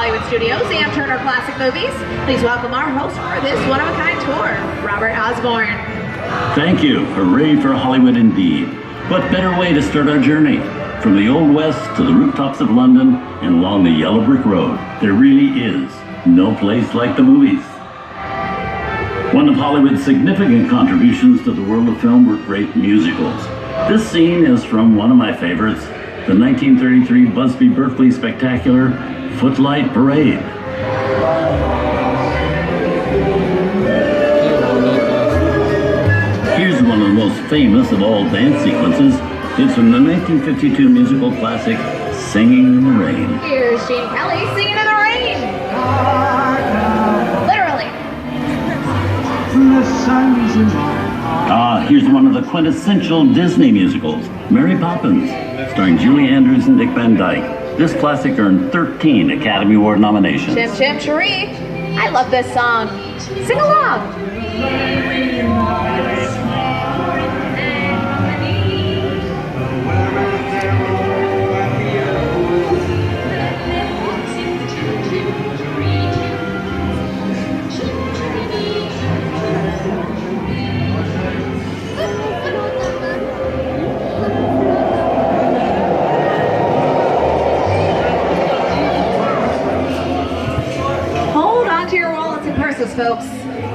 Hollywood Studios and Turner Classic Movies. Please welcome our host for this one-of-a-kind tour, Robert Osborne. Thank you. Hooray for Hollywood indeed. What better way to start our journey? From the Old West to the rooftops of London and along the yellow brick road, there really is no place like the movies. One of Hollywood's significant contributions to the world of film were great musicals. This scene is from one of my favorites, the 1933 Busby Berkeley spectacular Footlight Parade. Here's one of the most famous of all dance sequences. It's from the 1952 musical classic Singing in the Rain. Here's Gene Kelly singing in the rain. Literally. Here's one of the quintessential Disney musicals, Mary Poppins, starring Julie Andrews and Dick Van Dyke. This classic earned 13 Academy Award nominations. Chim Chim Cheree. I love this song. Sing along. Folks,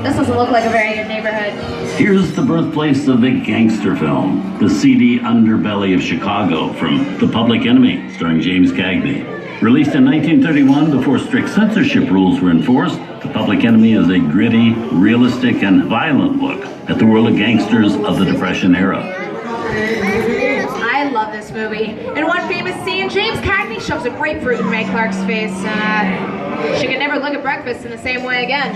this doesn't look like a very good neighborhood. Here's the birthplace of the gangster film, the seedy underbelly of Chicago from The Public Enemy, starring James Cagney. Released in 1931 before strict censorship rules were enforced, The Public Enemy is a gritty, realistic, and violent look at the world of gangsters of the Depression era. I love this movie. In one famous scene, James Cagney shoves a grapefruit in Mae Clark's face. She could never look at breakfast in the same way again.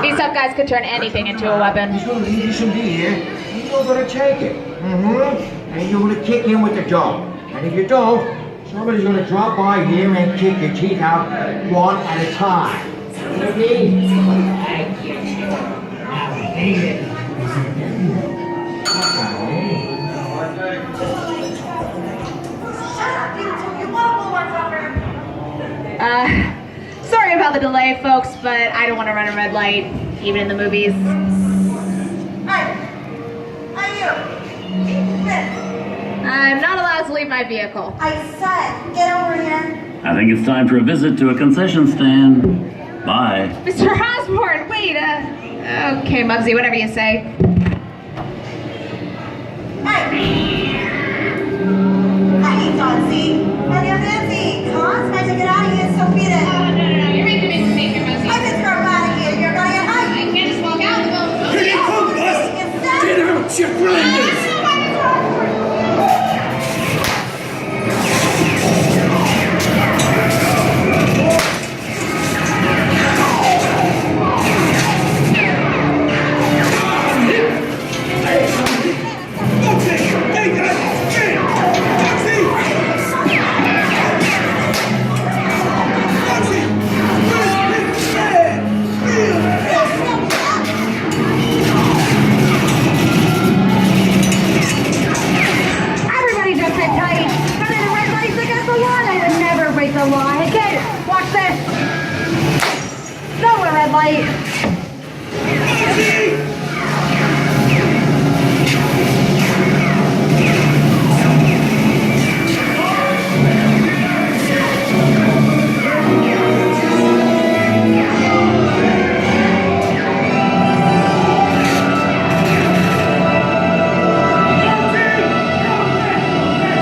These tough guys could turn anything into a weapon. You should be here. You're gonna take it. And you're gonna kick in with the dough. And if you don't, somebody's gonna drop by here and kick your teeth out one at a time. Thank you. Sorry about the delay, folks, but I don't want to run a red light, even in the movies. Hey, you. I'm not allowed to leave my vehicle. I said, get over here. I think it's time for a visit to a concession stand. Bye. Mr. Osborne, wait, okay, Muggsy, whatever you say. Hey, Johnsy. And you're busy. Come on, it's time to get out of here, so beat it. No, you're making me mistake here, Muggsy. I just throw out of here. You're gonna get hurt. I can't just walk out and go. Here you come, Gus! Get out, you blinders! The law. Hey kid, watch this. No a red light.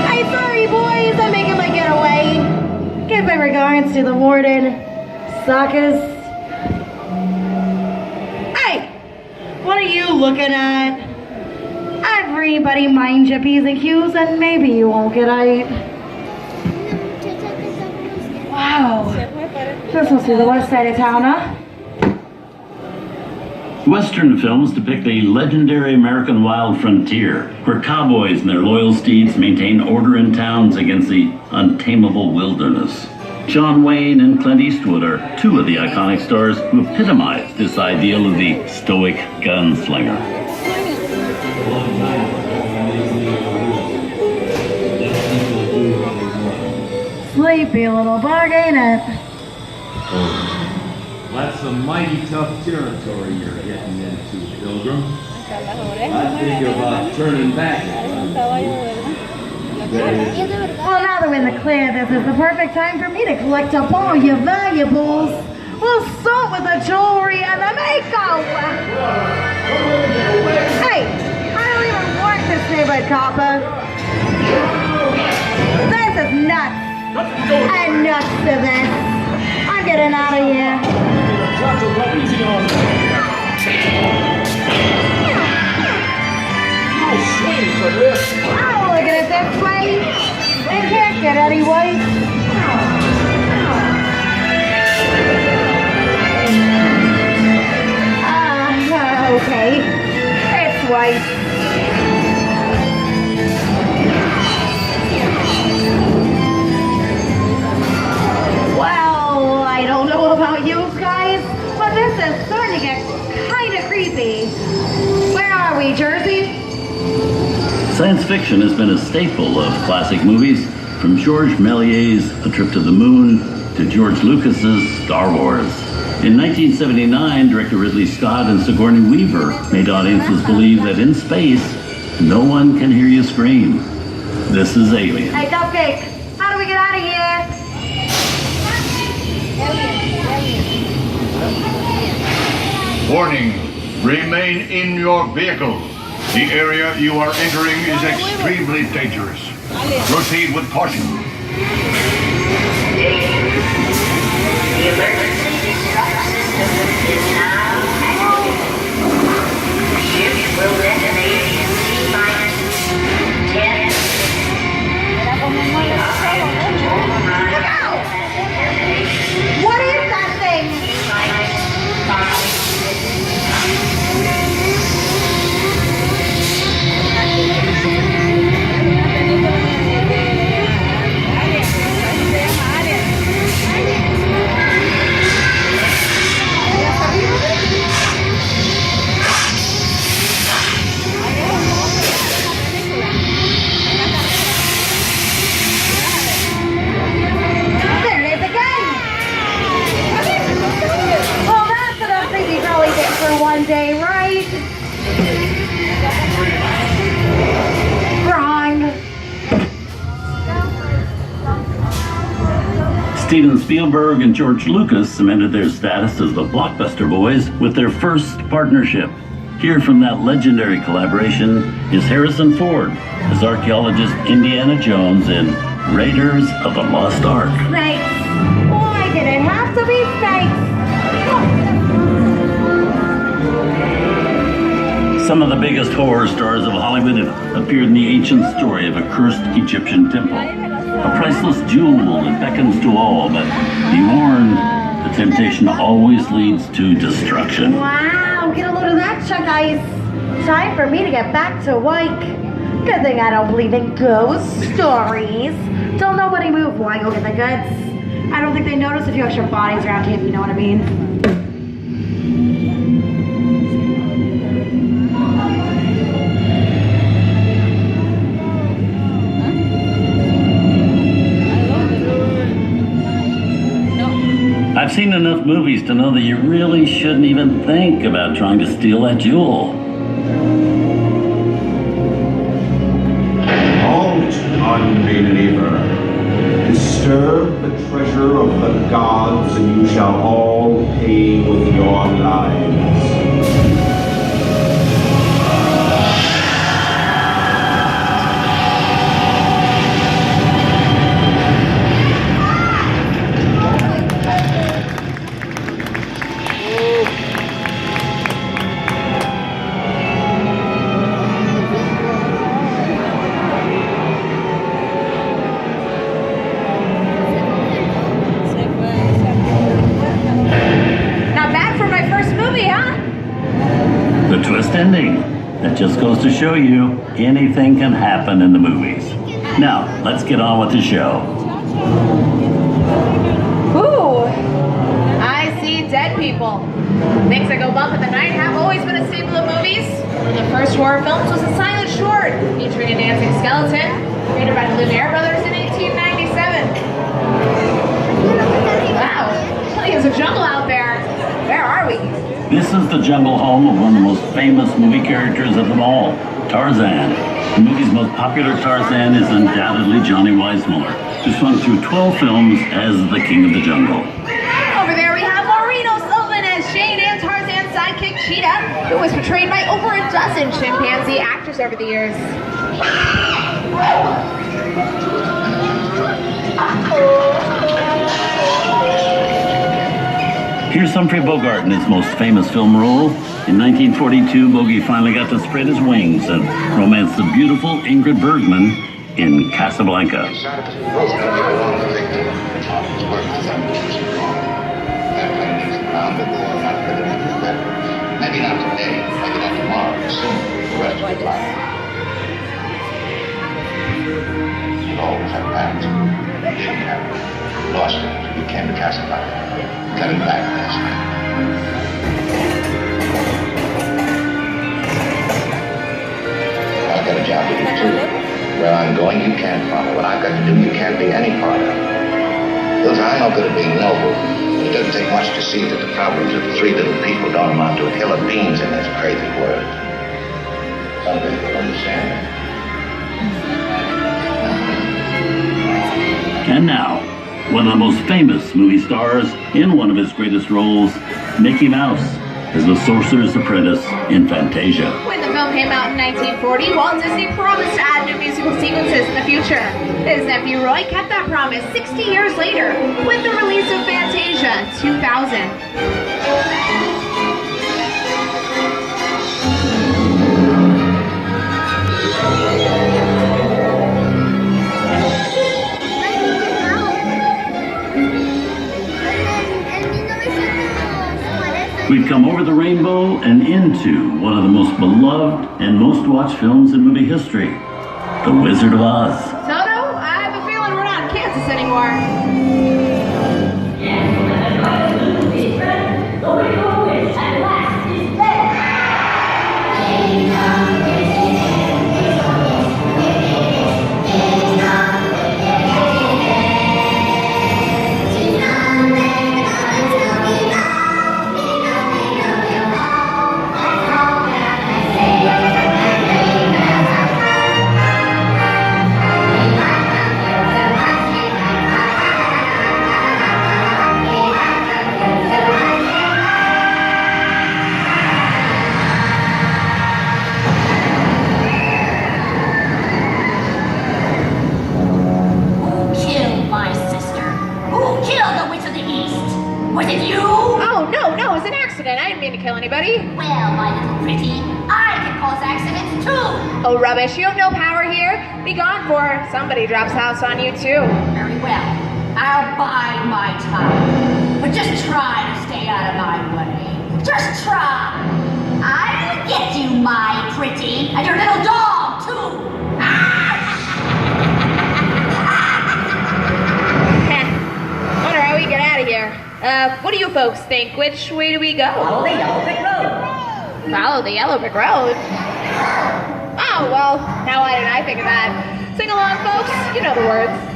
Hey, sorry boys, I'm making my getaway. Give my regards to the warden, suckers. Hey, what are you looking at? Everybody mind your P's and Q's and maybe you won't get out. Wow, this must be the west side of town, huh? Western films depict a legendary American wild frontier, where cowboys and their loyal steeds maintain order in towns against the untamable wilderness. John Wayne and Clint Eastwood are two of the iconic stars who epitomized this ideal of the stoic gunslinger. Sleepy little bug, ain't it? Oh, that's some mighty tough territory you're getting into, Pilgrim. I think about turning back. Well, now that we're in the clear, this is the perfect time for me to collect up all your valuables. We'll start with the jewelry and the makeup. Hey, I don't even work this neighborhood, copper. This is nuts. I'm nuts to this. I'm getting out of here. I'm looking at this way. It can't get any worse. Okay, it's white. Well, I don't know about you guys, but this is starting to get kind of creepy. Where are we, Jersey? Science fiction has been a staple of classic movies, from George Méliès's A Trip to the Moon to George Lucas's Star Wars. In 1979, director Ridley Scott and Sigourney Weaver made audiences believe that in space, no one can hear you scream. This is Alien. Hey, Cupcake, how do we get out of here? Warning, remain in your vehicle. The area you are entering is extremely dangerous. Proceed with caution. The emergency distress system is now activated. The ship will detonate in T-minus 10 seconds. The operator control Look out! What is that thing? T-minus 5 One day, right? Wrong. Steven Spielberg and George Lucas cemented their status as the blockbuster boys with their first partnership. Here from that legendary collaboration is Harrison Ford as archaeologist Indiana Jones in Raiders of the Lost Ark. Snakes. Why did it have to be snakes? Some of the biggest horror stars of Hollywood have appeared in the ancient story of a cursed Egyptian temple. A priceless jewel that beckons to all, but be warned, the temptation always leads to destruction. Wow, get a load of that, Chuck Ice. Time for me to get back to work. Good thing I don't believe in ghost stories. Don't nobody move while I go get the goods. I don't think they notice a few extra bodies around here, if you know what I mean. I've seen enough movies to know that you really shouldn't even think about trying to steal that jewel. Halt, unbeliever. Disturb the treasure of the gods, and you shall all pay with your lives. Ending. That just goes to show you anything can happen in the movies. Now, let's get on with the show. Ooh, I see dead people. Things that go bump in the night have always been a staple of movies. One of the first horror films was A Silent Short, featuring a dancing skeleton, created by the Lumiere brothers in 1897. Wow, plenty of There's a jungle out there. Where are we? This is the jungle home of one of the most famous movie characters of them all, Tarzan. The movie's most popular Tarzan is undoubtedly Johnny Weissmuller, who swung through 12 films as the King of the Jungle. Over there we have Maureen O'Sullivan as Shane and Tarzan's sidekick Cheetah, who was portrayed by over a dozen chimpanzee actors over the years. Here's Humphrey Bogart in his most famous film role. In 1942, Bogey finally got to spread his wings and romance the beautiful Ingrid Bergman in Casablanca. Maybe not today, maybe not tomorrow, but soon, the rest of your life. You always have plans. You didn't have them. You lost them until you came to Casablanca. Coming back last night. I've got a job to do too. Where I'm going, you can't follow. What I've got to do, you can't be any part of. Look, I'm no good at being noble. It doesn't take much to see that the problems of three little people don't amount to a hill of beans in this crazy world. Some people understand that. And now, one of the most famous movie stars in one of his greatest roles, Mickey Mouse, as the Sorcerer's Apprentice in Fantasia. When the film came out in 1940, Walt Disney promised to add new musical sequences in the future. His nephew Roy kept that promise 60 years later with the release of Fantasia in 2000. We've come over the rainbow and into one of the most beloved and most watched films in movie history, The Wizard of Oz. Toto, I have a feeling we're not in Kansas anymore. I didn't mean to kill anybody. Well, my little pretty, I can cause accidents too. Oh, rubbish. You have no power here. Be gone for somebody drops house on you too. Very well. I'll bide my time. But just try to stay out of my way. Just try. I'll get you, my pretty. And your little dog, too. Wonder how we get out of here. What do you folks think? Which way do we go? Follow the yellow brick road. Follow the yellow brick road? Oh, well, now why didn't I think of that? Sing along, folks. You know the words.